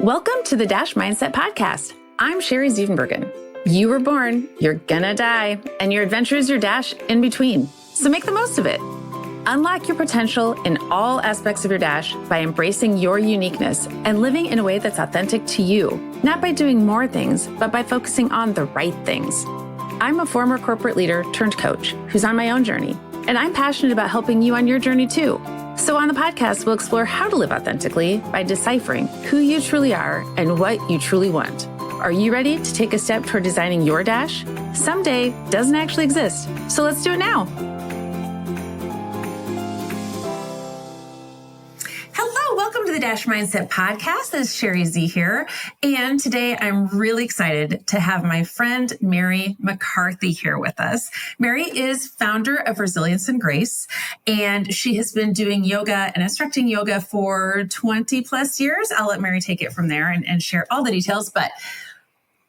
Welcome to the Dash Mindset Podcast. I'm Sherry Zievenbergen. You were born, you're gonna die, and your adventure is your dash in between. So make the most of it. Unlock your potential in all aspects of your dash by embracing your uniqueness and living in a way that's authentic to you, not by doing more things, but by focusing on the right things. I'm a former corporate leader turned coach who's on my own journey, and I'm passionate about helping you on your journey too. So on the podcast, we'll explore how to live authentically by deciphering who you truly are and what you truly want. Are you ready to take a step toward designing your dash? Someday doesn't actually exist, so let's do it now. Hello, welcome to the Dash Mindset Podcast. This is Sherry Z here, and today I'm really excited to have my friend Mary McCarthy here with us. Mary is founder of Resilience and Grace, and she has been doing yoga and instructing yoga for 20 plus years. I'll let Mary take it from there and share all the details, but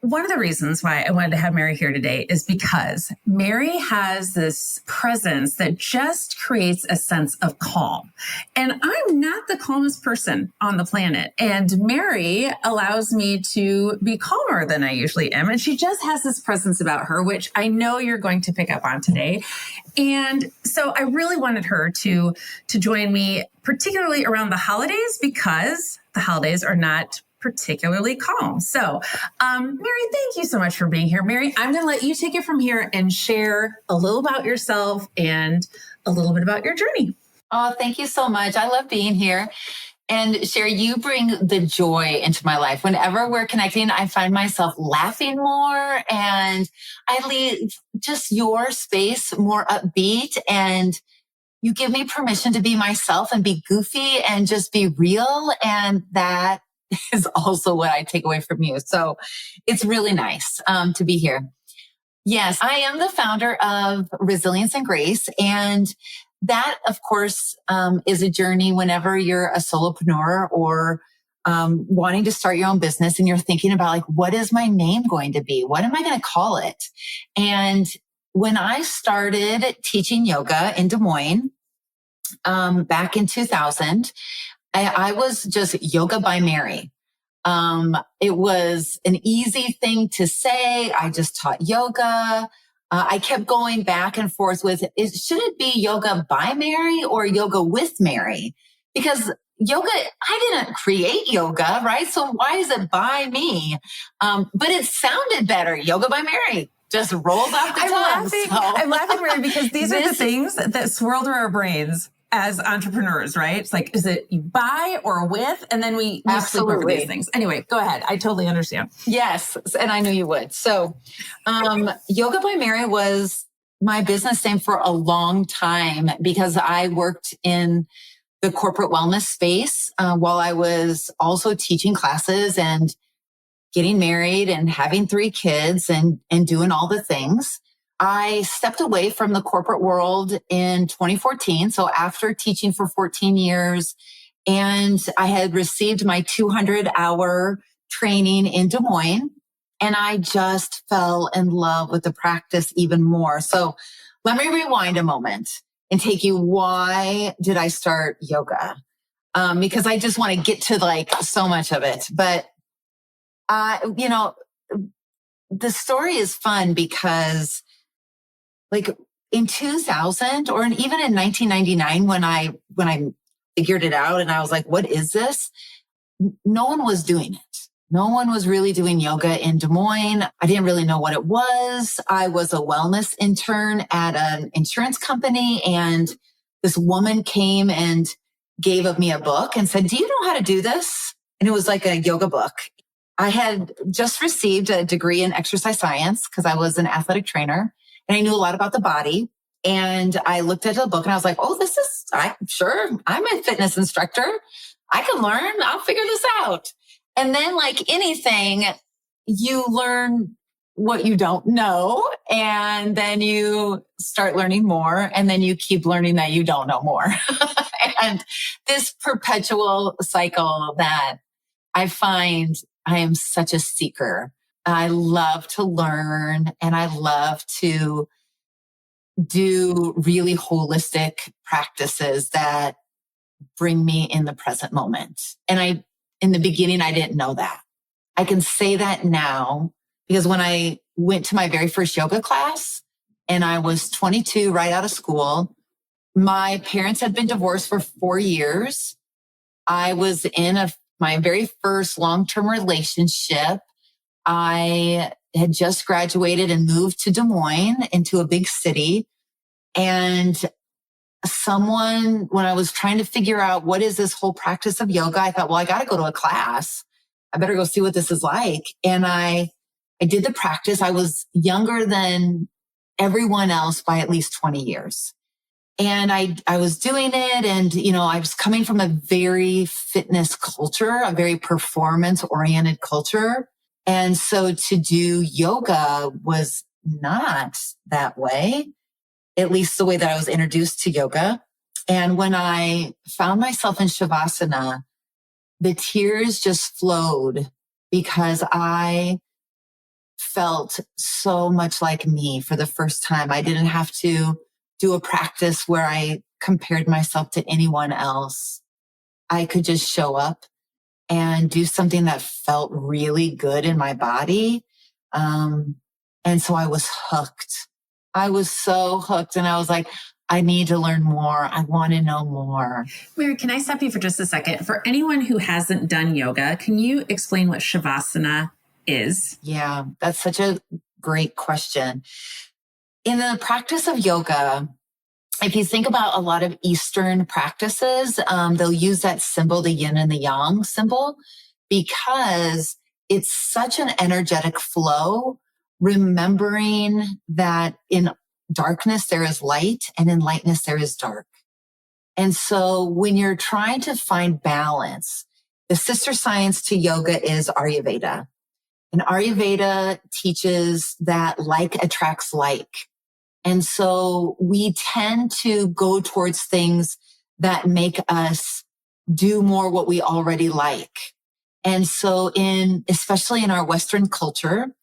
one of the reasons why I wanted to have Mary here today is because Mary has this presence that just creates a sense of calm. And I'm not the calmest person on the planet. And Mary allows me to be calmer than I usually am. And she just has this presence about her, which I know you're going to pick up on today. And so I really wanted her to join me, particularly around the holidays, because the holidays are not particularly calm. So, Mary, thank you so much for being here. Mary, I'm going to let you take it from here and share a little about yourself and a little bit about your journey. Oh, thank you so much. I love being here. And Sherry, you bring the joy into my life. Whenever we're connecting, I find myself laughing more, and I leave just your space more upbeat, and you give me permission to be myself and be goofy and just be real. And that is also what I take away from you. So it's really nice to be here. Yes, I am the founder of Resilience and Grace. And that, of course, is a journey whenever you're a solopreneur or wanting to start your own business and you're thinking about, like, what is my name going to be? What am I going to call it? And when I started teaching yoga in Des Moines back in 2000, I was just yoga by Mary. It was an easy thing to say. I just taught yoga. I kept going back and forth with, should it be yoga by Mary or yoga with Mary? Because yoga, I didn't create yoga, right? So why is it by me? But it sounded better. Yoga by Mary just rolls off the tongue. I'm laughing, Mary, because these are the things that swirl through our brains as entrepreneurs, right? It's like, is it by or with? And then we sleep over these things. Anyway, go ahead. I totally understand. Yes. And I knew you would. So, Yoga by Mary was my business name for a long time because I worked in the corporate wellness space while I was also teaching classes and getting married and having 3 kids and doing all the things. I stepped away from the corporate world in 2014. So after teaching for 14 years, and I had received my 200-hour training in Des Moines, and I just fell in love with the practice even more. So let me rewind a moment and take you, why did I start yoga? Because I just want to get to so much of it. But, the story is fun because in 2000 or even in 1999, when I figured it out and I was like, what is this? No one was doing it. No one was really doing yoga in Des Moines. I didn't really know what it was. I was a wellness intern at an insurance company, and this woman came and gave me a book and said, do you know how to do this? And it was like a yoga book. I had just received a degree in exercise science because I was an athletic trainer. And I knew a lot about the body. And I looked at the book and I was like, oh, I'm a fitness instructor. I can learn. I'll figure this out. And then, like anything, you learn what you don't know. And then you start learning more. And then you keep learning that you don't know more. And this perpetual cycle that I find, I am such a seeker. I love to learn, and I love to do really holistic practices that bring me in the present moment. And I in the beginning, I didn't know that. I can say that now because when I went to my very first yoga class and I was 22, right out of school, my parents had been divorced for 4 years. I was in my very first long-term relationship. I had just graduated and moved to Des Moines into a big city. And when I was trying to figure out what is this whole practice of yoga, I thought, well, I got to go to a class. I better go see what this is like. And I did the practice. I was younger than everyone else by at least 20 years. And I was doing it. And, I was coming from a very fitness culture, a very performance oriented culture. And so to do yoga was not that way, at least the way that I was introduced to yoga. And when I found myself in Shavasana, the tears just flowed because I felt so much like me for the first time. I didn't have to do a practice where I compared myself to anyone else. I could just show up and do something that felt really good in my body. And so I was hooked. I was so hooked. And I was like, I need to learn more. I want to know more. Mary, can I stop you for just a second? For anyone who hasn't done yoga, can you explain what Shavasana is? Yeah, that's such a great question. In the practice of yoga, if you think about a lot of Eastern practices, they'll use that symbol, the yin and the yang symbol, because it's such an energetic flow, remembering that in darkness, there is light, and in lightness, there is dark. And so when you're trying to find balance, the sister science to yoga is Ayurveda. And Ayurveda teaches that like attracts like. And so we tend to go towards things that make us do more what we already like. And so especially in our Western culture,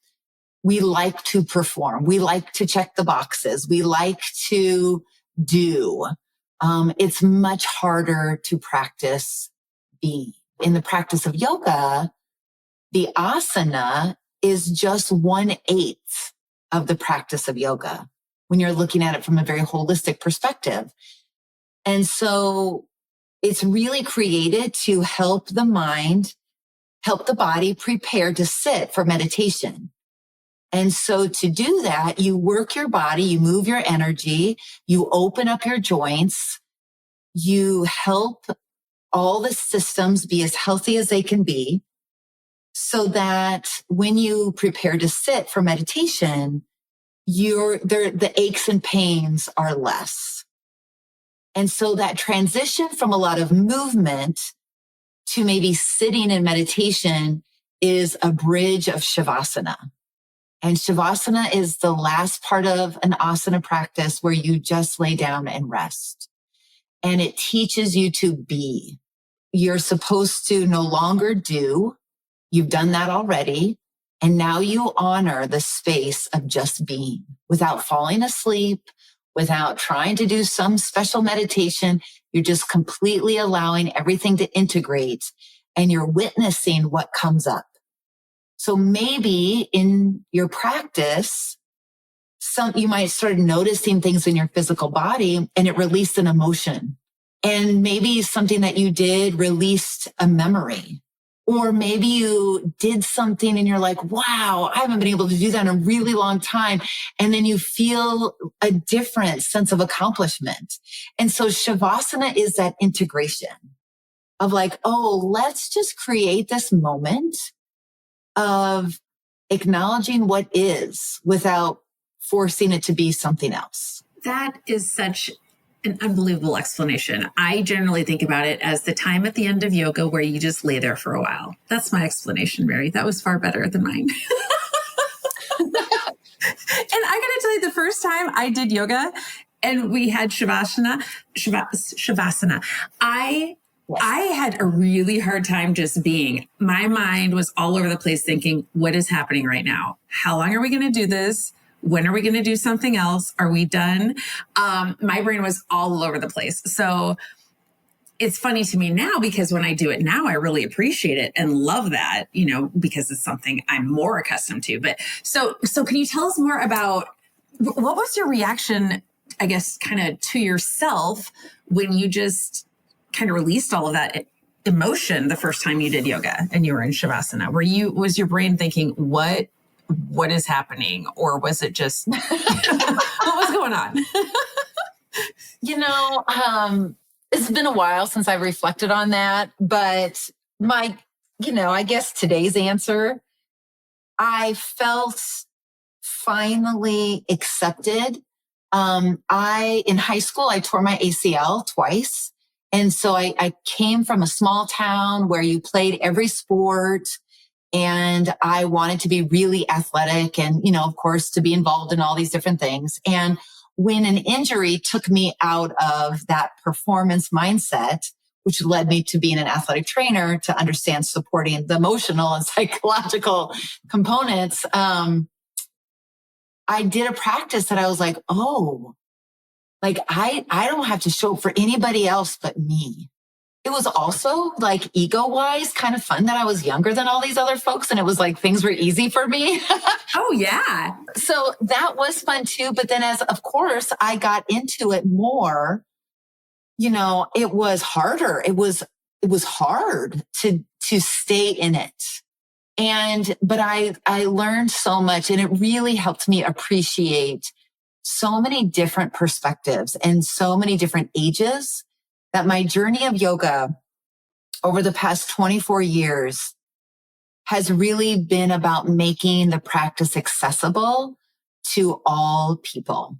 we like to perform. We like to check the boxes. We like to do. It's much harder to practice being. In the practice of yoga, the asana is just 1/8 of the practice of yoga when you're looking at it from a very holistic perspective. And so it's really created to help the mind, help the body prepare to sit for meditation. And so to do that, you work your body, you move your energy, you open up your joints, you help all the systems be as healthy as they can be so that when you prepare to sit for meditation, the aches and pains are less. And so that transition from a lot of movement to maybe sitting in meditation is a bridge of Shavasana. And Shavasana is the last part of an asana practice where you just lay down and rest. And it teaches you to be. You're supposed to no longer do. You've done that already. And now you honor the space of just being without falling asleep, without trying to do some special meditation. You're just completely allowing everything to integrate and you're witnessing what comes up. So maybe in your practice, you might start noticing things in your physical body and it released an emotion. And maybe something that you did released a memory. Or maybe you did something and you're like, wow, I haven't been able to do that in a really long time. And then you feel a different sense of accomplishment. And so Shavasana is that integration of like, oh, let's just create this moment of acknowledging what is without forcing it to be something else. That is such an unbelievable explanation. I generally think about it as the time at the end of yoga where you just lay there for a while. That's my explanation, Mary. That was far better than mine. And I got to tell you, the first time I did yoga and we had Shavasana, I had a really hard time just being. My mind was all over the place thinking, what is happening right now? How long are we going to do this? When are we going to do something else? Are we done? My brain was all over the place. So it's funny to me now because when I do it now, I really appreciate it and love that, because it's something I'm more accustomed to. But so can you tell us more about what was your reaction, I guess, kind of to yourself when you just kind of released all of that emotion the first time you did yoga and you were in Shavasana? Was your brain thinking, what is happening? Or was it just, what was going on? It's been a while since I've reflected on that, but I guess today's answer, I felt finally accepted. In high school, I tore my ACL twice. And so I came from a small town where you played every sport, and I wanted to be really athletic and, of course, to be involved in all these different things. And when an injury took me out of that performance mindset, which led me to being an athletic trainer to understand supporting the emotional and psychological components, I did a practice that I was like, oh, like I don't have to show up for anybody else but me. It was also like ego-wise kind of fun that I was younger than all these other folks, and it was like things were easy for me. Oh, yeah. So that was fun too. But then of course, I got into it more, it was harder. It was hard to stay in it. But I learned so much, and it really helped me appreciate so many different perspectives and so many different ages, that my journey of yoga over the past 24 years has really been about making the practice accessible to all people,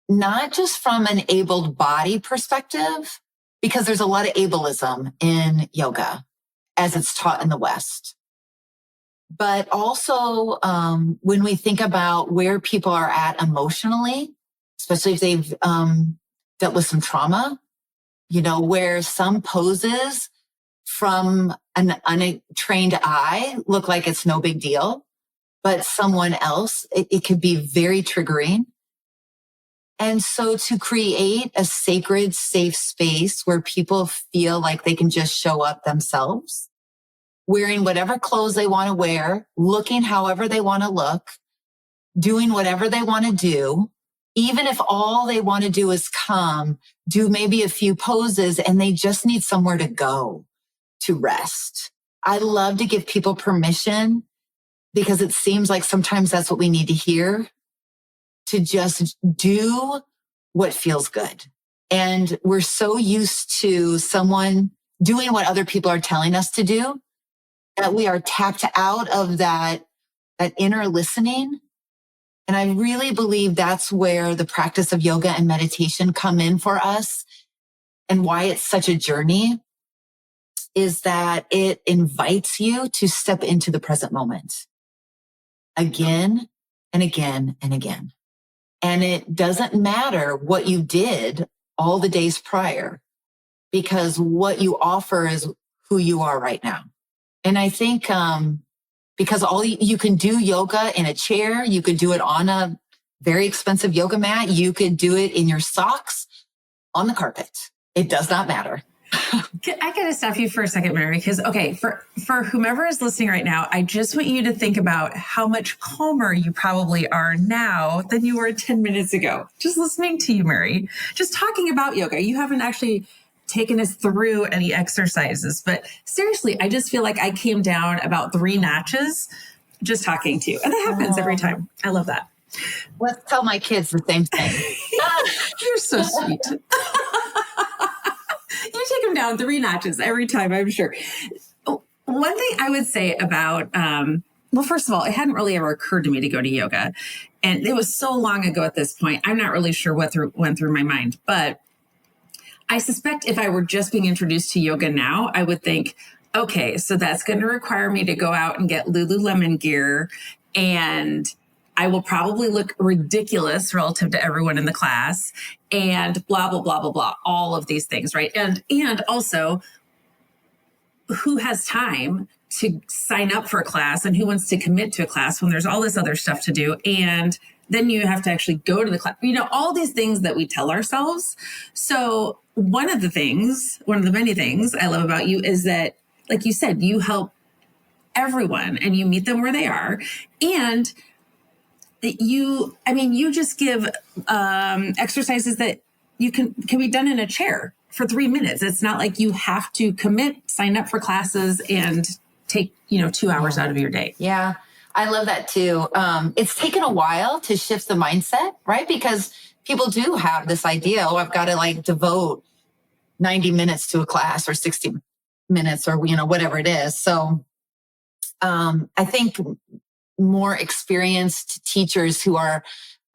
not just from an abled body perspective, because there's a lot of ableism in yoga as it's taught in the West. But also when we think about where people are at emotionally, especially if they've dealt with some trauma, where some poses from an untrained eye look like it's no big deal, but someone else, it could be very triggering. And so to create a sacred, safe space where people feel like they can just show up themselves, wearing whatever clothes they want to wear, looking however they want to look, doing whatever they want to do, even if all they want to do is come, do maybe a few poses, and they just need somewhere to go to rest. I love to give people permission, because it seems like sometimes that's what we need to hear, to just do what feels good. And we're so used to someone doing what other people are telling us to do that we are tapped out of that inner listening. And I really believe that's where the practice of yoga and meditation come in for us, and why it's such a journey, is that it invites you to step into the present moment again and again and again. And it doesn't matter what you did all the days prior, because what you offer is who you are right now. And I think because you can do yoga in a chair, you could do it on a very expensive yoga mat, you could do it in your socks, on the carpet. It does not matter. I got to stop you for a second, Mary, because, okay, for whomever is listening right now, I just want you to think about how much calmer you probably are now than you were 10 minutes ago. Just listening to you, Mary, just talking about yoga. You haven't actually taken us through any exercises, but seriously, I just feel like I came down about 3 notches just talking to you. And that happens every time. I love that. Let's tell my kids the same thing. You're so sweet. You take them down 3 notches every time, I'm sure. One thing I would say about, well, first of all, it hadn't really ever occurred to me to go to yoga. And it was so long ago at this point, I'm not really sure what went through my mind. But I suspect if I were just being introduced to yoga now, I would think, okay, so that's going to require me to go out and get Lululemon gear, and I will probably look ridiculous relative to everyone in the class, and blah, blah, blah, blah, blah, all of these things, right? And also, who has time to sign up for a class, and who wants to commit to a class when there's all this other stuff to do? And then you have to actually go to the class, all these things that we tell ourselves. So one of the many things I love about you is that, like you said, you help everyone and you meet them where they are. And you just give exercises that can be done in a chair for 3 minutes. It's not like you have to sign up for classes and take 2 hours out of your day. Yeah, I love that too. It's taken a while to shift the mindset, right? Because people do have this idea, I've got to devote 90 minutes to a class or 60 minutes or, whatever it is. So I think more experienced teachers who are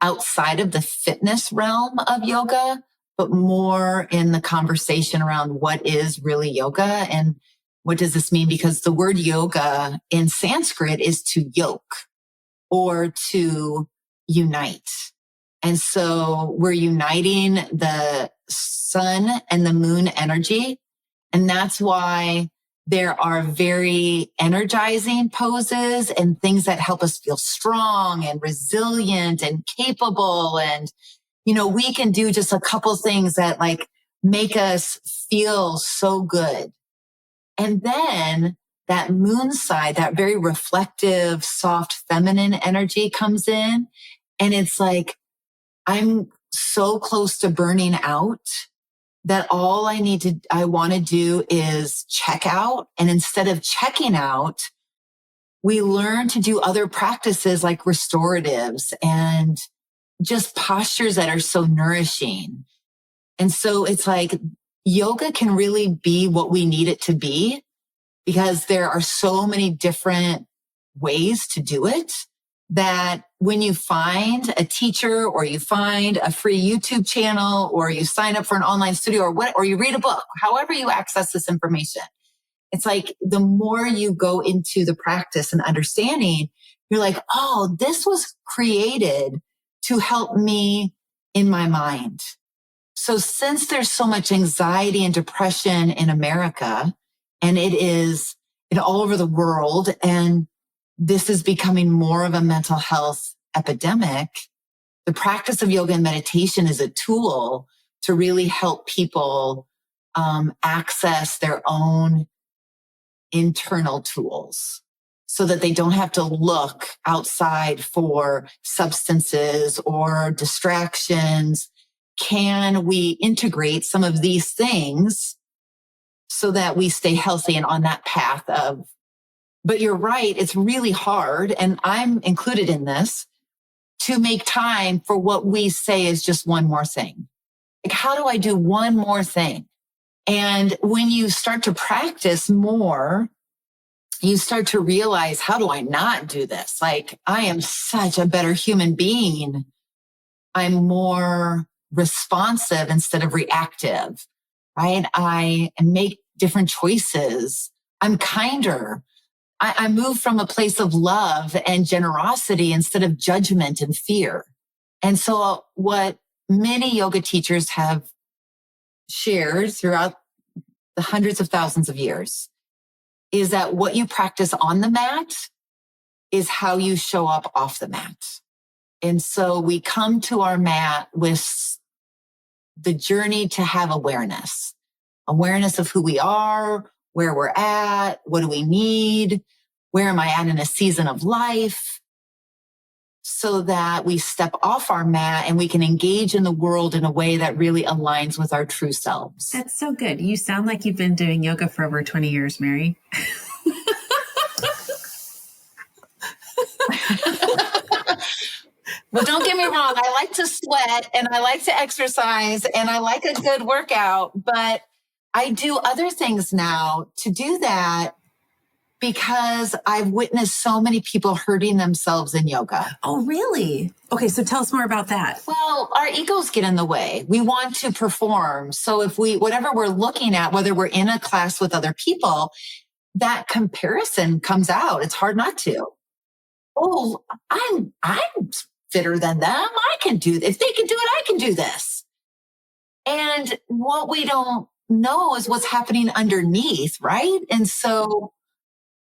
outside of the fitness realm of yoga, but more in the conversation around what is really yoga and what does this mean? Because the word yoga in Sanskrit is to yoke or to unite. And so we're uniting the sun and the moon energy. And that's why there are very energizing poses and things that help us feel strong and resilient and capable. And, we can do just a couple things that make us feel so good. And then that moon side, that very reflective, soft, feminine energy comes in. And it's I'm so close to burning out that all I want to do is check out. And instead of checking out, we learn to do other practices like restoratives and just postures that are so nourishing. And so it's yoga can really be what we need it to be because there are so many different ways to do it that when you find a teacher or you find a free YouTube channel or you sign up for an online studio or you read a book, however you access this information, it's the more you go into the practice and understanding, you're oh, this was created to help me in my mind. So since there's so much anxiety and depression in America, and it is all over the world, and this is becoming more of a mental health epidemic, the practice of yoga and meditation is a tool to really help people access their own internal tools so that they don't have to look outside for substances or distractions. Can we integrate some of these things so that we stay healthy and on that path of, but you're right, it's really hard, and I'm included in this, to make time for what we say is just one more thing. How do I do one more thing? And when you start to practice more, you start to realize, how do I not do this? I am such a better human being. I'm more responsive instead of reactive, right? I make different choices. I'm kinder. I move from a place of love and generosity instead of judgment and fear. And so what many yoga teachers have shared throughout the hundreds of thousands of years is that what you practice on the mat is how you show up off the mat. And so we come to our mat with the journey to have awareness of who we are, where we're at, what do we need, where am I at in a season of life, so that we step off our mat and we can engage in the world in a way that really aligns with our true selves. That's so good. You sound like you've been doing yoga for over 20 years, Mary. Well, don't get me wrong. I like to sweat and I like to exercise and I like a good workout, but I do other things now to do that because I've witnessed so many people hurting themselves in yoga. Oh, really? Okay, so tell us more about that. Well, our egos get in the way. We want to perform. So if whatever we're looking at, whether we're in a class with other people, that comparison comes out. It's hard not to. Oh, I'm fitter than them. I can do this. If they can do it, I can do this. And what we don't know is what's happening underneath, right? And so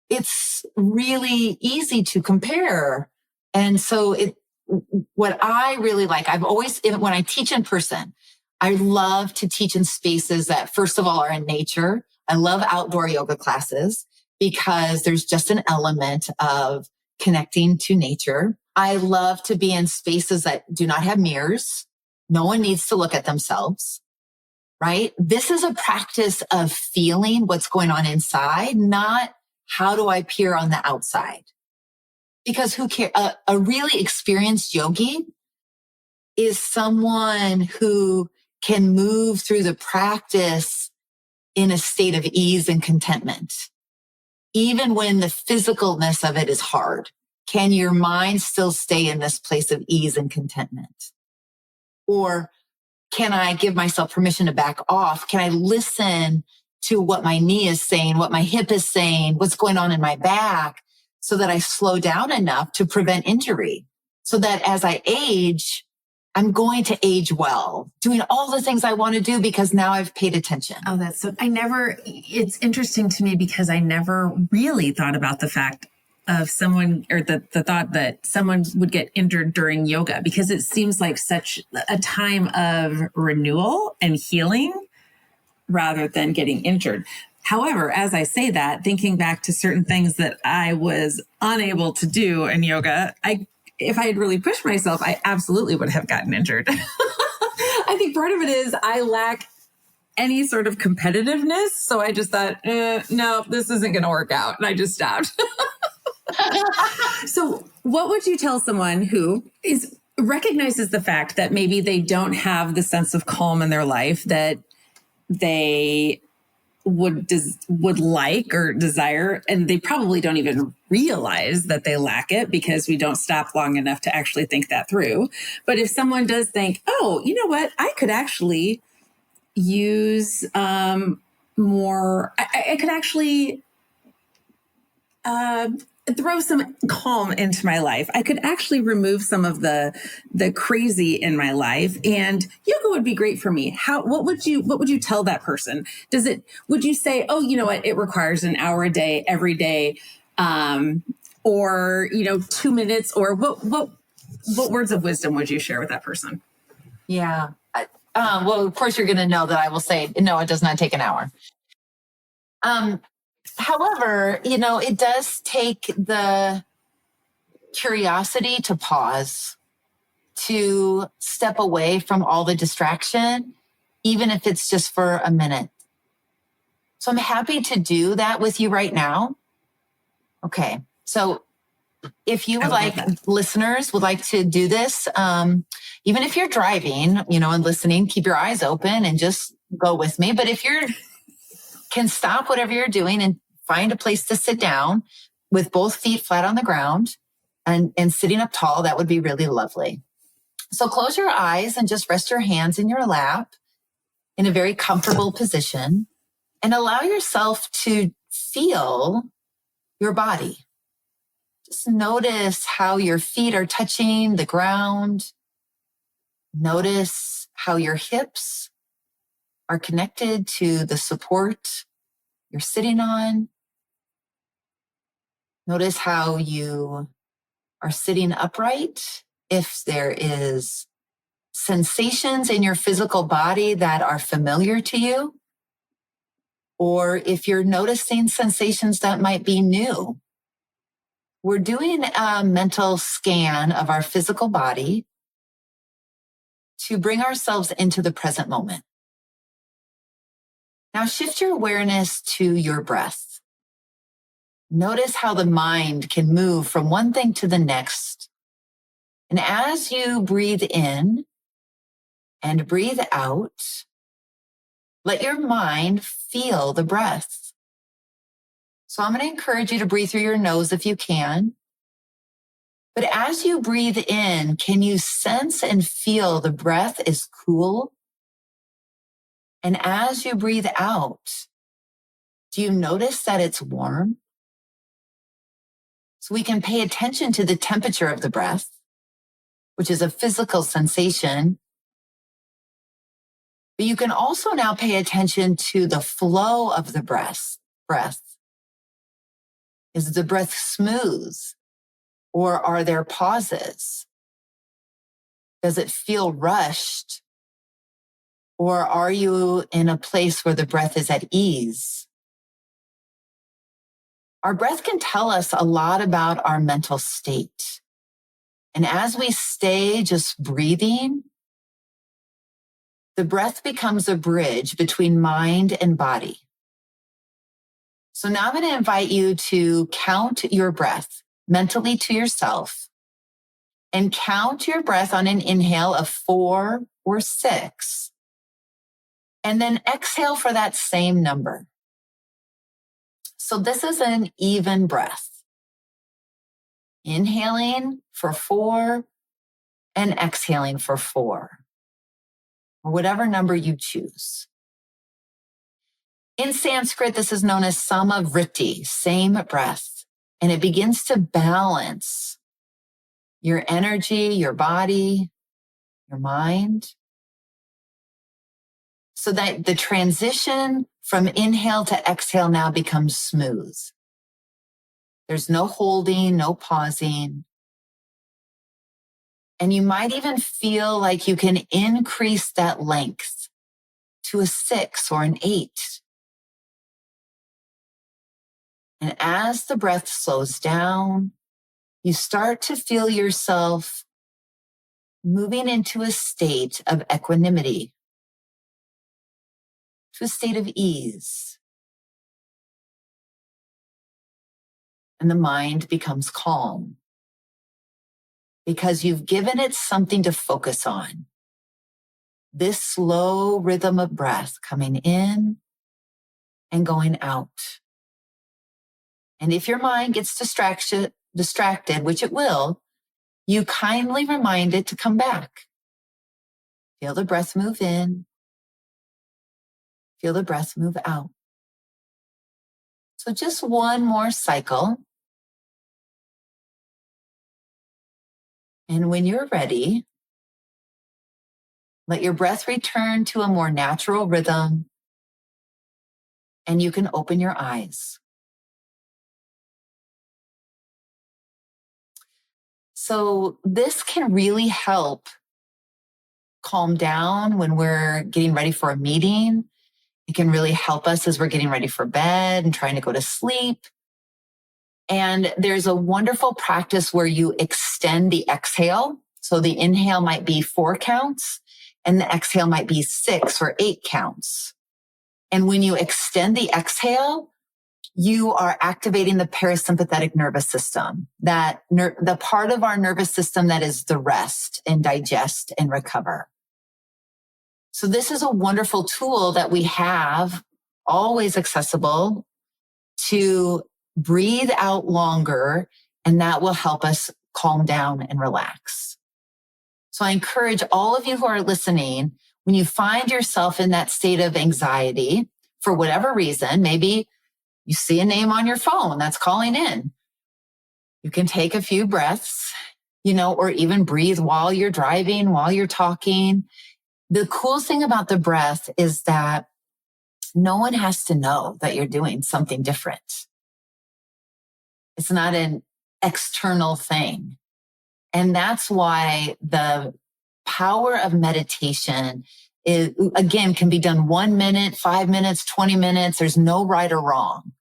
it's really easy to compare. And so what I really like, when I teach in person, I love to teach in spaces that, first of all, are in nature. I love outdoor yoga classes because there's just an element of connecting to nature. I love to be in spaces that do not have mirrors. No one needs to look at themselves, right? This is a practice of feeling what's going on inside, not how do I appear on the outside? Because who cares? A really experienced yogi is someone who can move through the practice in a state of ease and contentment. Even when the physicalness of it is hard, can your mind still stay in this place of ease and contentment? Or can I give myself permission to back off? Can I listen to what my knee is saying, what my hip is saying, what's going on in my back, so that I slow down enough to prevent injury? So that as I age, I'm going to age well, doing all the things I want to do because now I've paid attention. Oh, it's interesting to me because I never really thought about the fact of someone, or the thought that someone would get injured during yoga, because it seems like such a time of renewal and healing rather than getting injured. However, as I say that, thinking back to certain things that I was unable to do in yoga, if I had really pushed myself, I absolutely would have gotten injured. I think part of it is I lack any sort of competitiveness. So I just thought, no, this isn't going to work out. And I just stopped. So what would you tell someone who recognizes the fact that maybe they don't have the sense of calm in their life that they would like or desire, and they probably don't even realize that they lack it because we don't stop long enough to actually think that through. But if someone does think, oh, you know what, I could actually use more, I could actually throw some calm into my life. I could actually remove some of the crazy in my life, and yoga would be great for me. What would you tell that person? Would you say, oh, you know what, it requires an hour a day, every day, or 2 minutes, or what words of wisdom would you share with that person? Yeah. Well, of course you're going to know that I will say, no, it does not take an hour. However, it does take the curiosity to pause, to step away from all the distraction, even if it's just for a minute. So I'm happy to do that with you right now. Okay. So if you would like, listeners would like to do this, even if you're driving, and listening, keep your eyes open and just go with me. But if you can stop whatever you're doing and find a place to sit down with both feet flat on the ground and sitting up tall, that would be really lovely. So close your eyes and just rest your hands in your lap in a very comfortable position, and allow yourself to feel your body. Just notice how your feet are touching the ground. Notice how your hips are connected to the support you're sitting on. Notice how you are sitting upright. If there is sensations in your physical body that are familiar to you, or if you're noticing sensations that might be new. We're doing a mental scan of our physical body to bring ourselves into the present moment. Now shift your awareness to your breath. Notice how the mind can move from one thing to the next. And as you breathe in and breathe out, let your mind feel the breath. So I'm going to encourage you to breathe through your nose if you can. But as you breathe in, can you sense and feel the breath is cool? And as you breathe out, do you notice that it's warm? So we can pay attention to the temperature of the breath, which is a physical sensation. But you can also now pay attention to the flow of the breath. Is the breath smooth, or are there pauses? Does it feel rushed? Or are you in a place where the breath is at ease? Our breath can tell us a lot about our mental state. And as we stay just breathing, the breath becomes a bridge between mind and body. So now I'm going to invite you to count your breath mentally to yourself and count your breath on an inhale of 4 or 6. And then exhale for that same number. So this is an even breath. Inhaling for 4 and exhaling for 4, or whatever number you choose. In Sanskrit, this is known as samavriti, same breath, and it begins to balance your energy, your body, your mind, so that the transition from inhale to exhale now becomes smooth. There's no holding, no pausing. And you might even feel like you can increase that length to a 6 or an 8. And as the breath slows down, you start to feel yourself moving into a state of equanimity, to a state of ease. And the mind becomes calm because you've given it something to focus on. This slow rhythm of breath coming in and going out. And if your mind gets distracted, which it will, you kindly remind it to come back. Feel the breath move in. Feel the breath move out. So just one more cycle. And when you're ready, let your breath return to a more natural rhythm, and you can open your eyes. So this can really help calm down when we're getting ready for a meeting. It can really help us as we're getting ready for bed and trying to go to sleep. And there's a wonderful practice where you extend the exhale. So the inhale might be 4 counts and the exhale might be 6 or 8 counts. And when you extend the exhale, you are activating the parasympathetic nervous system, the part of our nervous system that is the rest and digest and recover. So this is a wonderful tool that we have always accessible to breathe out longer, and that will help us calm down and relax. So I encourage all of you who are listening, when you find yourself in that state of anxiety, for whatever reason, maybe you see a name on your phone that's calling in. You can take a few breaths, or even breathe while you're driving, while you're talking. The cool thing about the breath is that no one has to know that you're doing something different. It's not an external thing. And that's why the power of meditation is, again, can be done 1 minute, 5 minutes, 20 minutes. There's no right or wrong.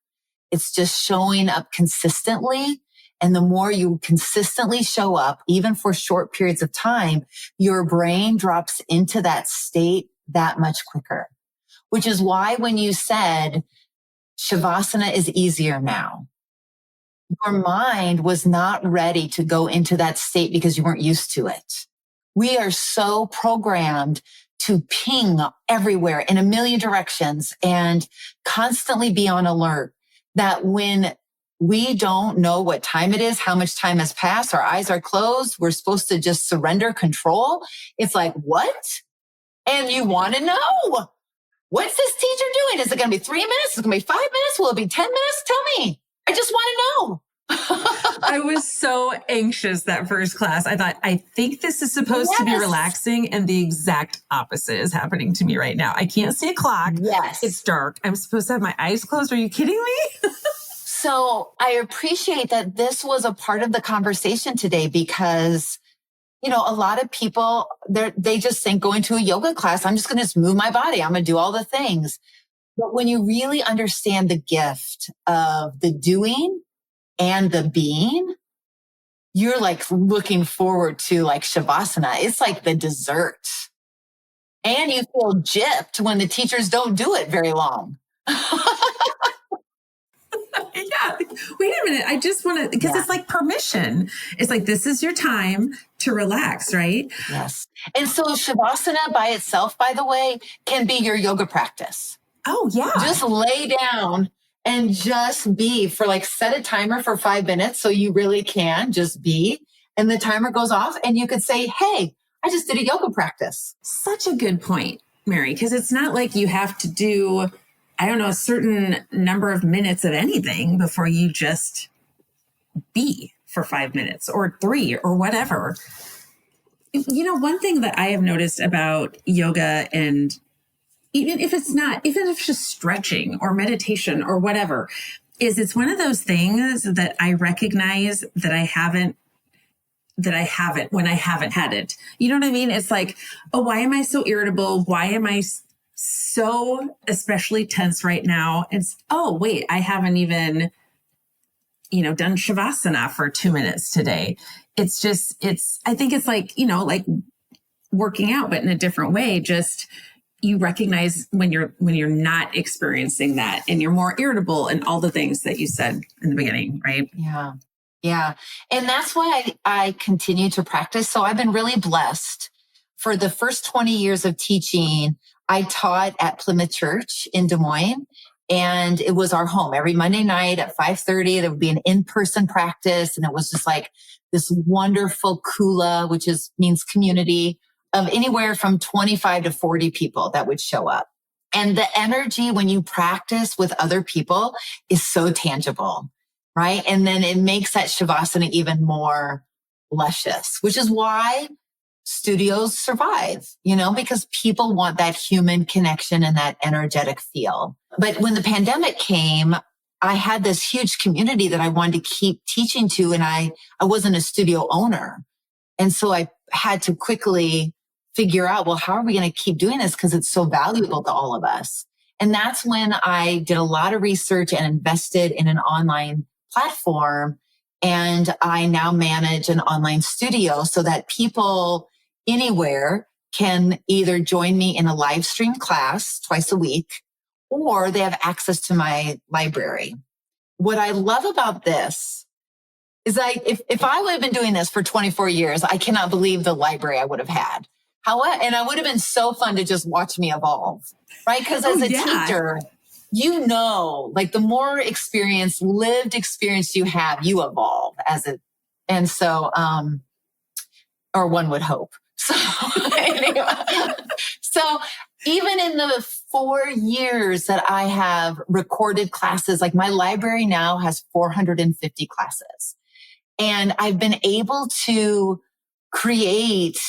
It's just showing up consistently. And the more you consistently show up, even for short periods of time, your brain drops into that state that much quicker, which is why when you said Shavasana is easier now, your mind was not ready to go into that state because you weren't used to it. We are so programmed to ping everywhere in a million directions and constantly be on alert that when we don't know what time it is, how much time has passed, our eyes are closed, we're supposed to just surrender control. It's like, what? And you want to know, what's this teacher doing? Is it going to be 3 minutes? Is it going to be 5 minutes? Will it be 10 minutes? Tell me. I just want to know. I was so anxious that first class. I think this is supposed to be relaxing, and the exact opposite is happening to me right now. I can't see a clock. Yes. It's dark. I'm supposed to have my eyes closed. Are you kidding me? So I appreciate that this was a part of the conversation today, because a lot of people, they just think going to a yoga class, I'm just going to move my body. I'm going to do all the things. But when you really understand the gift of the doing and the being, you're like looking forward to like Shavasana. It's like the dessert. And you feel gypped when the teachers don't do it very long. Yeah. Wait a minute. I just want to, because it's like permission. It's like, this is your time to relax, right? Yes. And so Shavasana by itself, by the way, can be your yoga practice. Oh, yeah. Just lay down and just be for like set a timer for 5 minutes. So you really can just be. And the timer goes off and you could say, hey, I just did a yoga practice. Such a good point, Mary, because it's not like you have to do, I don't know, a certain number of minutes of anything before you just be for 5 minutes or 3 or whatever. One thing that I have noticed about yoga, and even if it's just stretching or meditation or whatever, is it's one of those things that I recognize that I haven't when I haven't had it. You know what I mean? It's like, oh, why am I so irritable? Why am I so especially tense right now? It's, oh, wait, I haven't even, done Shavasana for 2 minutes today. I think it's like, like working out, but in a different way. Just you recognize when you're not experiencing that and you're more irritable and all the things that you said in the beginning, right? Yeah. Yeah. And that's why I continue to practice. So I've been really blessed. For the first 20 years of teaching, I taught at Plymouth Church in Des Moines, and it was our home. Every Monday night at 5:30, there would be an in-person practice. And it was just like this wonderful kula, which means community, of anywhere from 25 to 40 people that would show up. And the energy when you practice with other people is so tangible. Right. And then it makes that Shavasana even more luscious, which is why studios survive, because people want that human connection and that energetic feel. But when the pandemic came, I had this huge community that I wanted to keep teaching to, and I wasn't a studio owner. And so I had to quickly figure out, well, how are we going to keep doing this? Because it's so valuable to all of us. And that's when I did a lot of research and invested in an online platform. And I now manage an online studio so that people anywhere can either join me in a live stream class twice a week, or they have access to my library. What I love about this is if I would have been doing this for 24 years, I cannot believe the library I would have had. And I would have been so fun to just watch me evolve, right? Because as a teacher, like the more lived experience you have, you evolve and so, or one would hope. So, anyway, so even in the 4 years that I have recorded classes, like my library now has 450 classes, and I've been able to create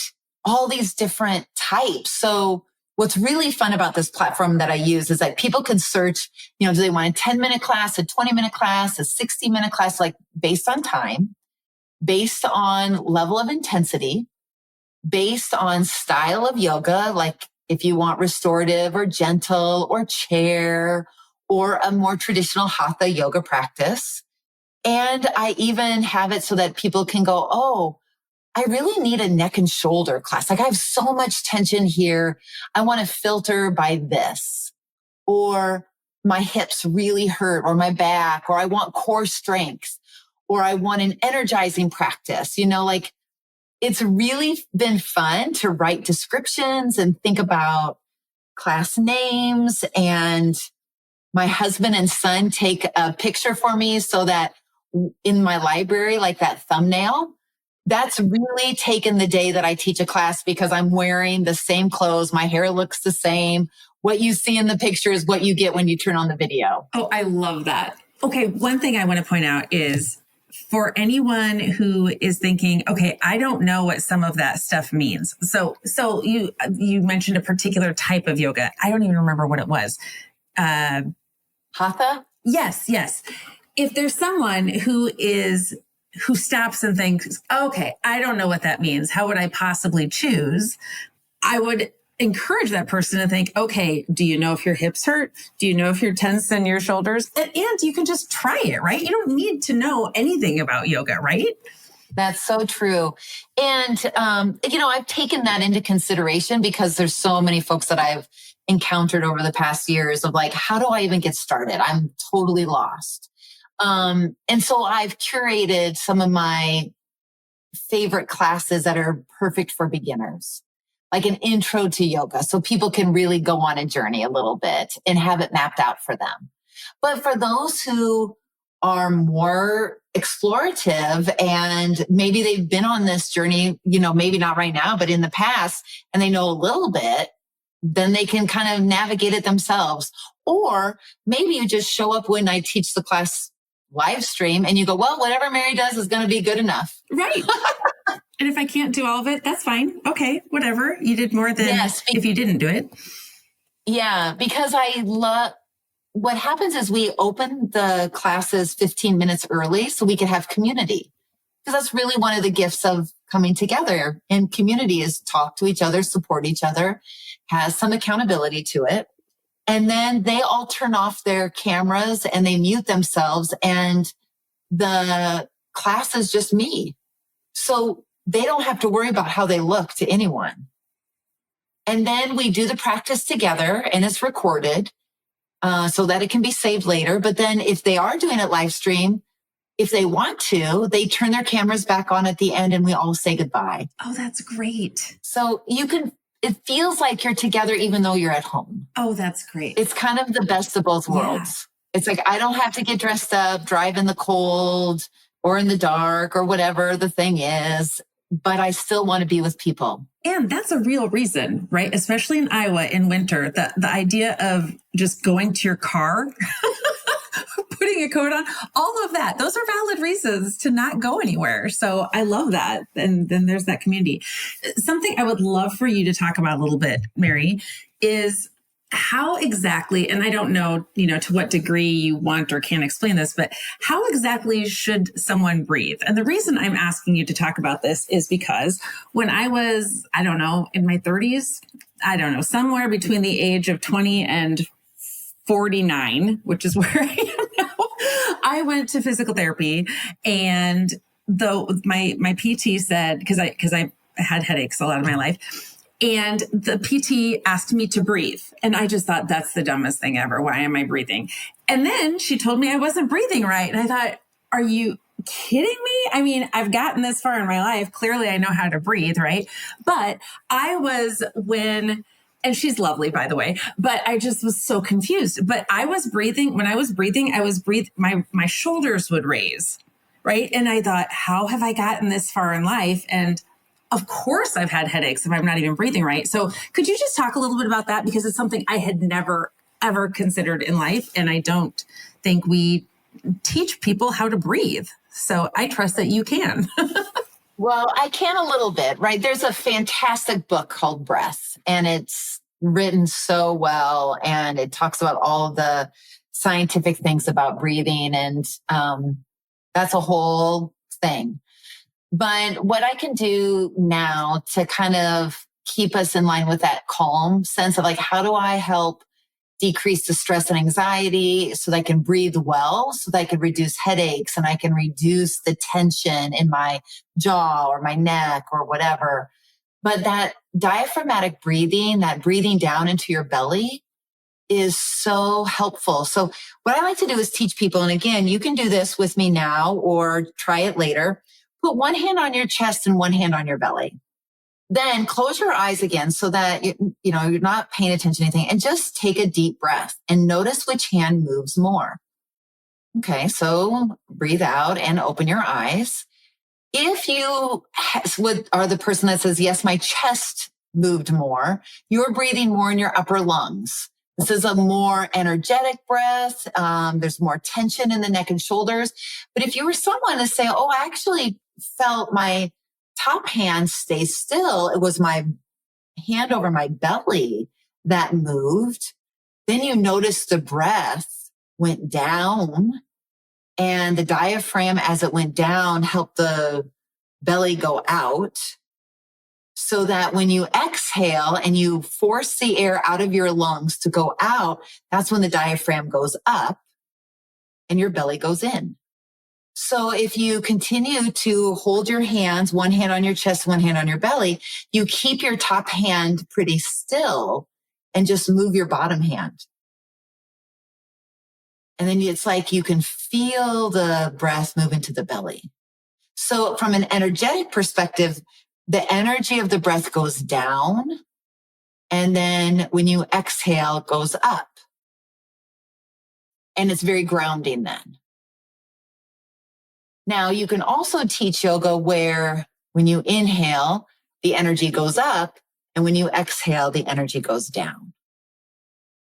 all these different types. So what's really fun about this platform that I use is that people can search, do they want a 10-minute class, a 20-minute class, a 60-minute class, like based on time, based on level of intensity, based on style of yoga, like if you want restorative or gentle or chair or a more traditional hatha yoga practice. And I even have it so that people can go, oh, I really need a neck and shoulder class. Like I have so much tension here. I want to filter by this, or my hips really hurt, or my back, or I want core strength, or I want an energizing practice. Like it's really been fun to write descriptions and think about class names. And my husband and son take a picture for me so that in my library, like that thumbnail, that's really taken the day that I teach a class, because I'm wearing the same clothes. My hair looks the same. What you see in the picture is what you get when you turn on the video. Oh, I love that. Okay. One thing I want to point out is for anyone who is thinking, okay, I don't know what some of that stuff means. So you mentioned a particular type of yoga. I don't even remember what it was. Hatha? Yes. If there's someone who is who stops and thinks, okay, I don't know what that means. How would I possibly choose? I would encourage that person to think, okay, do you know if your hips hurt? Do you know if you're tense in your shoulders? And you can just try it, right? You don't need to know anything about yoga, right? That's so true. And, I've taken that into consideration because there's so many folks that I've encountered over the past years of like, how do I even get started? I'm totally lost. And so I've curated some of my favorite classes that are perfect for beginners, like an intro to yoga. So people can really go on a journey a little bit and have it mapped out for them. But for those who are more explorative and maybe they've been on this journey, maybe not right now, but in the past, and they know a little bit, then they can kind of navigate it themselves. Or maybe you just show up when I teach the class live stream and you go, well, whatever Mary does is going to be good enough. Right. And if I can't do all of it, that's fine. Okay, whatever. You did more than if you didn't do it. Yeah, because I love what happens is we open the classes 15 minutes early so we can have community. Because that's really one of the gifts of coming together in community is talk to each other, support each other, has some accountability to it. And then they all turn off their cameras and they mute themselves and the class is just me. So they don't have to worry about how they look to anyone. And then we do the practice together and it's recorded so that it can be saved later. But then if they are doing it live stream, if they want to, they turn their cameras back on at the end and we all say goodbye. Oh, that's great. So it feels like you're together even though you're at home. Oh, that's great. It's kind of the best of both worlds. Yeah. It's like, I don't have to get dressed up, drive in the cold or in the dark or whatever the thing is, but I still want to be with people. And that's a real reason, right? Especially in Iowa in winter, the idea of just going to your car, putting a coat on, all of that. Those are valid reasons to not go anywhere. So I love that. And then there's that community. Something I would love for you to talk about a little bit, Mary, is how exactly, and I don't know, to what degree you want or can explain this, but how exactly should someone breathe? And the reason I'm asking you to talk about this is because when I was, I don't know, in my 30s, I don't know, somewhere between the age of 20 and 49, which is where I am now, I went to physical therapy. And though my PT said, because I had headaches a lot of my life, and the PT asked me to breathe. And I just thought, that's the dumbest thing ever. Why am I breathing? And then she told me I wasn't breathing right. And I thought, are you kidding me? I mean, I've gotten this far in my life. Clearly, I know how to breathe, right? But and she's lovely, by the way, but I just was so confused. But I was breathing. When I was breathing, my shoulders would raise, right? And I thought, how have I gotten this far in life? And of course, I've had headaches if I'm not even breathing right. So could you just talk a little bit about that? Because it's something I had never, ever considered in life. And I don't think we teach people how to breathe. So I trust that you can. Well, I can a little bit, right? There's a fantastic book called Breath, and it's written so well. And it talks about all of the scientific things about breathing. And that's a whole thing. But what I can do now to kind of keep us in line with that calm sense of like, how do I help decrease the stress and anxiety so that I can breathe well, so that I can reduce headaches and I can reduce the tension in my jaw or my neck or whatever. But that diaphragmatic breathing, that breathing down into your belly is so helpful. So what I like to do is teach people, and again, you can do this with me now or try it later. Put one hand on your chest and one hand on your belly. Then close your eyes again so that you're not paying attention to anything, and just take a deep breath and notice which hand moves more. Okay, so breathe out and open your eyes. If you are the person that says, yes, my chest moved more, you're breathing more in your upper lungs. This is a more energetic breath. There's more tension in the neck and shoulders. But if you were someone to say, oh, I actually felt my top hand stay still, it was my hand over my belly that moved, then you notice the breath went down And the diaphragm, as it went down, helped the belly go out, so that when you exhale and you force the air out of your lungs to go out, that's when the diaphragm goes up and your belly goes in. So if you continue to hold your hands, one hand on your chest, one hand on your belly, you keep your top hand pretty still and just move your bottom hand. And then it's like you can feel the breath move into the belly. So from an energetic perspective, the energy of the breath goes down. And then when you exhale, it goes up. And it's very grounding then. Now, you can also teach yoga where when you inhale, the energy goes up. And when you exhale, the energy goes down.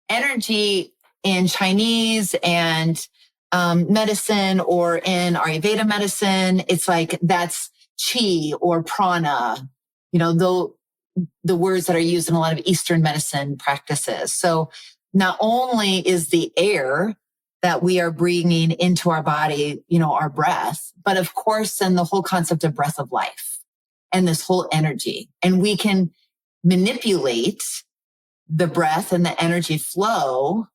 Energy in Chinese and medicine, or in Ayurveda medicine, it's like that's chi or prana, the words that are used in a lot of Eastern medicine practices. So not only is the air that we are bringing into our body, our breath, but of course, then the whole concept of breath of life and this whole energy. And we can manipulate the breath and the energy flow,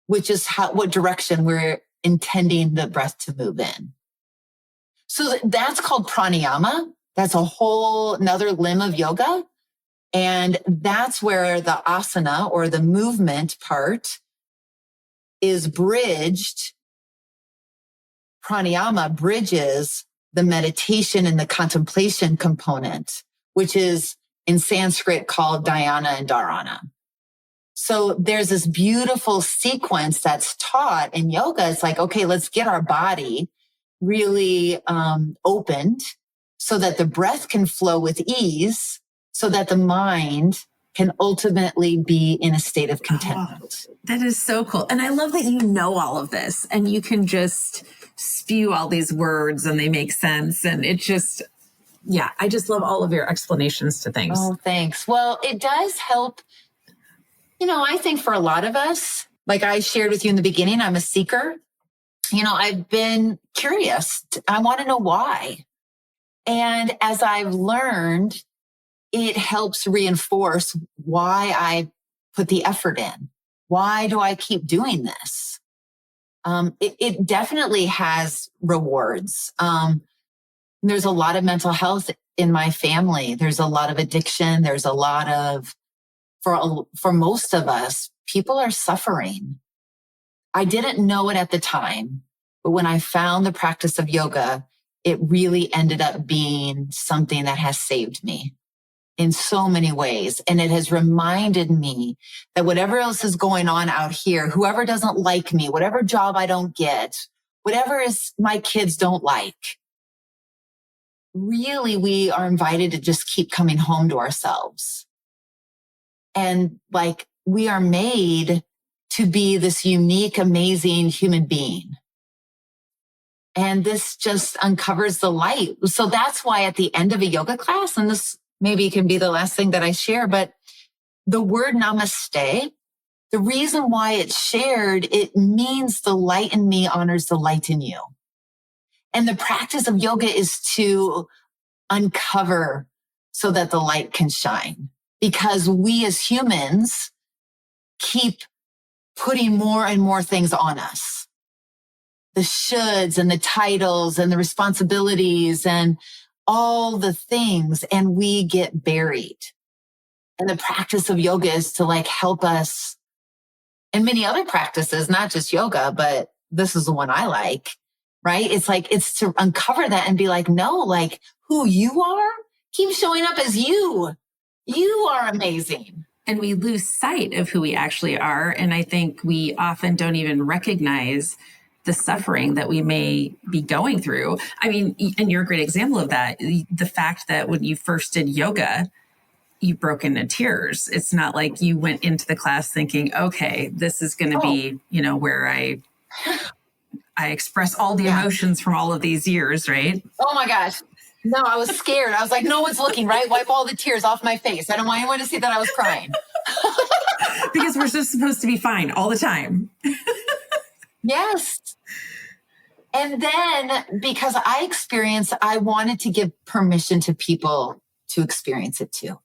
which is what direction we're intending the breath to move in. So that's called pranayama. That's a whole another limb of yoga. And that's where the asana, or the movement part, is bridged. Pranayama bridges the meditation and the contemplation component, which is in Sanskrit called dhyana and dharana. So there's this beautiful sequence that's taught in yoga. It's like, okay, let's get our body really opened so that the breath can flow with ease, so that the mind can ultimately be in a state of contentment. Oh, that is so cool. And I love that you know all of this and you can just spew all these words and they make sense. And it just, I just love all of your explanations to things. Oh, thanks. Well, it does help. I think for a lot of us, like I shared with you in the beginning, I'm a seeker. I've been curious. I want to know why. And as I've learned, it helps reinforce why I put the effort in. Why do I keep doing this? It definitely has rewards. There's a lot of mental health in my family. There's a lot of addiction. There's a lot of, for most of us, people are suffering. I didn't know it at the time, but when I found the practice of yoga, it really ended up being something that has saved me in so many ways. And it has reminded me that whatever else is going on out here, whoever doesn't like me, whatever job I don't get, whatever is my kids don't like, really we are invited to just keep coming home to ourselves. And like we are made to be this unique, amazing human being. And this just uncovers the light. So that's why at the end of a yoga class, and this maybe can be the last thing that I share, but the word namaste, the reason why it's shared, it means the light in me honors the light in you. And the practice of yoga is to uncover so that the light can shine. Because we as humans keep putting more and more things on us. The shoulds and the titles and the responsibilities and all the things, and we get buried. And the practice of yoga is to like help us, and many other practices, not just yoga, but this is the one I like, right? It's like, it's to uncover that and be like, no, like who you are, keep showing up as you. You are amazing. And we lose sight of who we actually are. And I think we often don't even recognize the suffering that we may be going through. I mean, and you're a great example of that. The fact that when you first did yoga, you broke into tears. It's not like you went into the class thinking, okay, this is going to be, where I express all the emotions from all of these years, right? Oh my gosh. No, I was scared. I was like, no one's looking, right? Wipe all the tears off my face. I don't want anyone to see that I was crying. Because we're just supposed to be fine all the time. Yes. And then because I wanted to give permission to people to experience it too.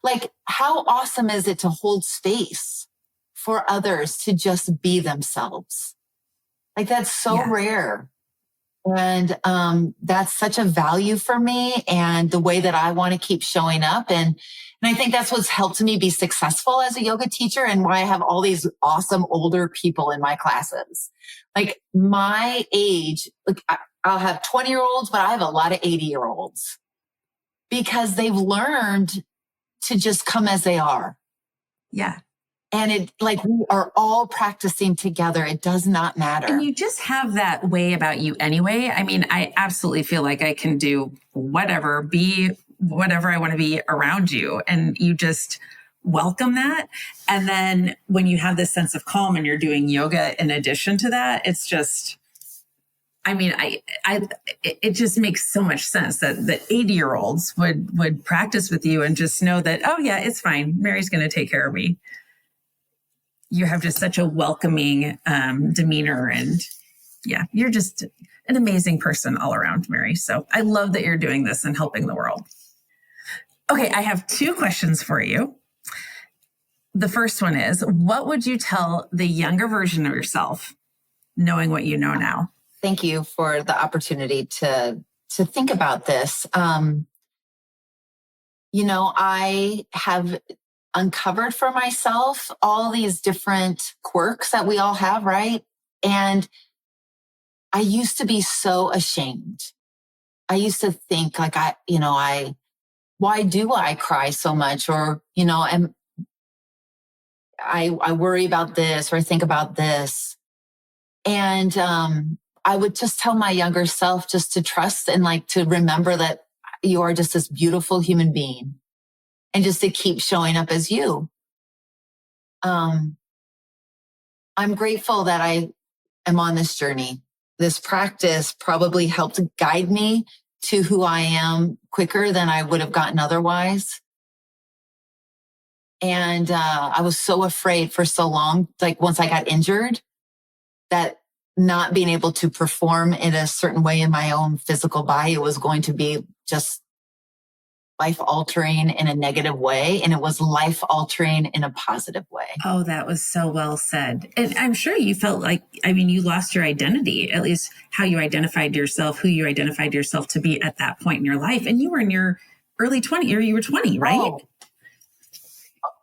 Like, how awesome is it to hold space for others to just be themselves? Like, that's so rare. And that's such a value for me and the way that I want to keep showing up. And I think that's what's helped me be successful as a yoga teacher and why I have all these awesome older people in my classes. Like my age, like I'll have 20-year-olds, but I have a lot of 80-year-olds because they've learned to just come as they are. Yeah. And it like we are all practicing together. It does not matter. And you just have that way about you anyway. I mean, I absolutely feel like I can do whatever, be whatever I want to be around you. And you just welcome that. And then when you have this sense of calm and you're doing yoga in addition to that, it's just, I mean, it just makes so much sense that 80-year-olds would practice with you and just know that, oh yeah, it's fine. Mary's going to take care of me. You have just such a welcoming demeanor, and yeah, you're just an amazing person all around, Mary. So I love that you're doing this and helping the world. Okay, I have 2 questions for you. The first one is, what would you tell the younger version of yourself, knowing what you know now? Thank you for the opportunity to think about this. I have uncovered for myself all these different quirks that we all have, right? And I used to be so ashamed. I used to think like why do I cry so much? Or, I worry about this or I think about this. And I would just tell my younger self just to trust and like to remember that you are just this beautiful human being. And just to keep showing up as you. I'm grateful that I am on this journey. This practice probably helped guide me to who I am quicker than I would have gotten otherwise. And I was so afraid for so long, like once I got injured, that not being able to perform in a certain way in my own physical body was going to be just life-altering in a negative way, and it was life-altering in a positive way. Oh, that was so well said. And I'm sure you felt like, you lost your identity, at least how you identified yourself, who you identified yourself to be at that point in your life. And you were in your early 20s, or you were 20, right?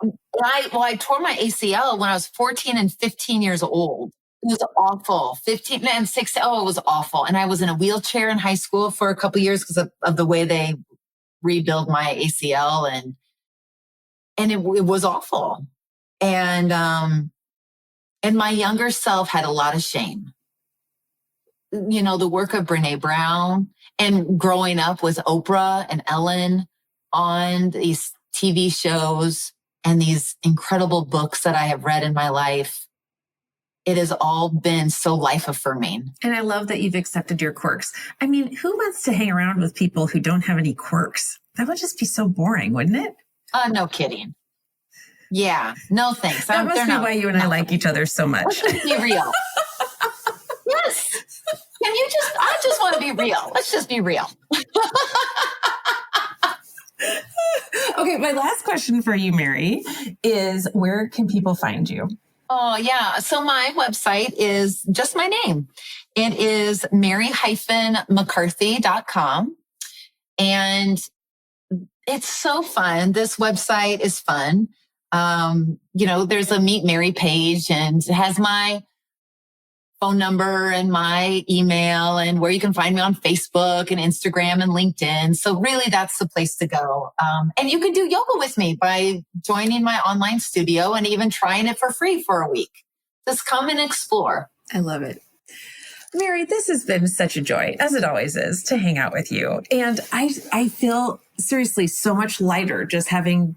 Oh. I tore my ACL when I was 14 and 15 years old. It was awful. 15 and 16. Oh, it was awful. And I was in a wheelchair in high school for a couple of years because of the way they rebuild my ACL, and it was awful. And my younger self had a lot of shame. The work of Brene Brown and growing up with Oprah and Ellen on these TV shows and these incredible books that I have read in my life. It has all been so life affirming. And I love that you've accepted your quirks. Who wants to hang around with people who don't have any quirks? That would just be so boring, wouldn't it? No kidding. Yeah, no thanks. That must be why you and I like each other so much. Let's just be real. Yes. I just want to be real. Let's just be real. Okay, my last question for you, Mary, is where can people find you? Oh, yeah. So my website is just my name. It is mary-mccarthy.com. And it's so fun. This website is fun. There's a Meet Mary page, and it has my phone number and my email and where you can find me on Facebook and Instagram and LinkedIn. So really that's the place to go. And you can do yoga with me by joining my online studio and even trying it for free for a week. Just come and explore. I love it. Mary, this has been such a joy, as it always is, to hang out with you. And I feel seriously so much lighter just having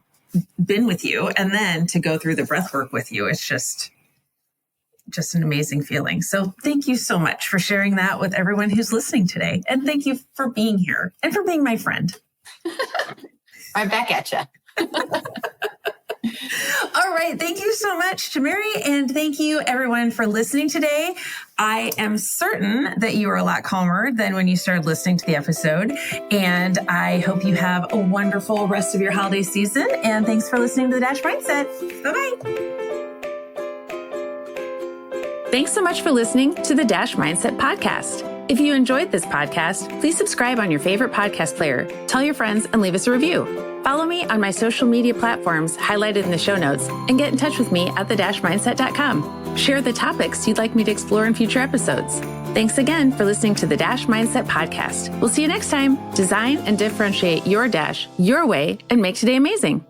been with you, and then to go through the breath work with you. It's just an amazing feeling. So thank you so much for sharing that with everyone who's listening today. And thank you for being here and for being my friend. I'm back at you. All right. Thank you so much to Mary. And thank you everyone for listening today. I am certain that you are a lot calmer than when you started listening to the episode. And I hope you have a wonderful rest of your holiday season. And thanks for listening to the Dash Mindset. Bye-bye. Thanks so much for listening to the Dash Mindset podcast. If you enjoyed this podcast, please subscribe on your favorite podcast player, tell your friends, and leave us a review. Follow me on my social media platforms highlighted in the show notes, and get in touch with me at thedashmindset.com. Share the topics you'd like me to explore in future episodes. Thanks again for listening to the Dash Mindset podcast. We'll see you next time. Design and differentiate your Dash your way and make today amazing.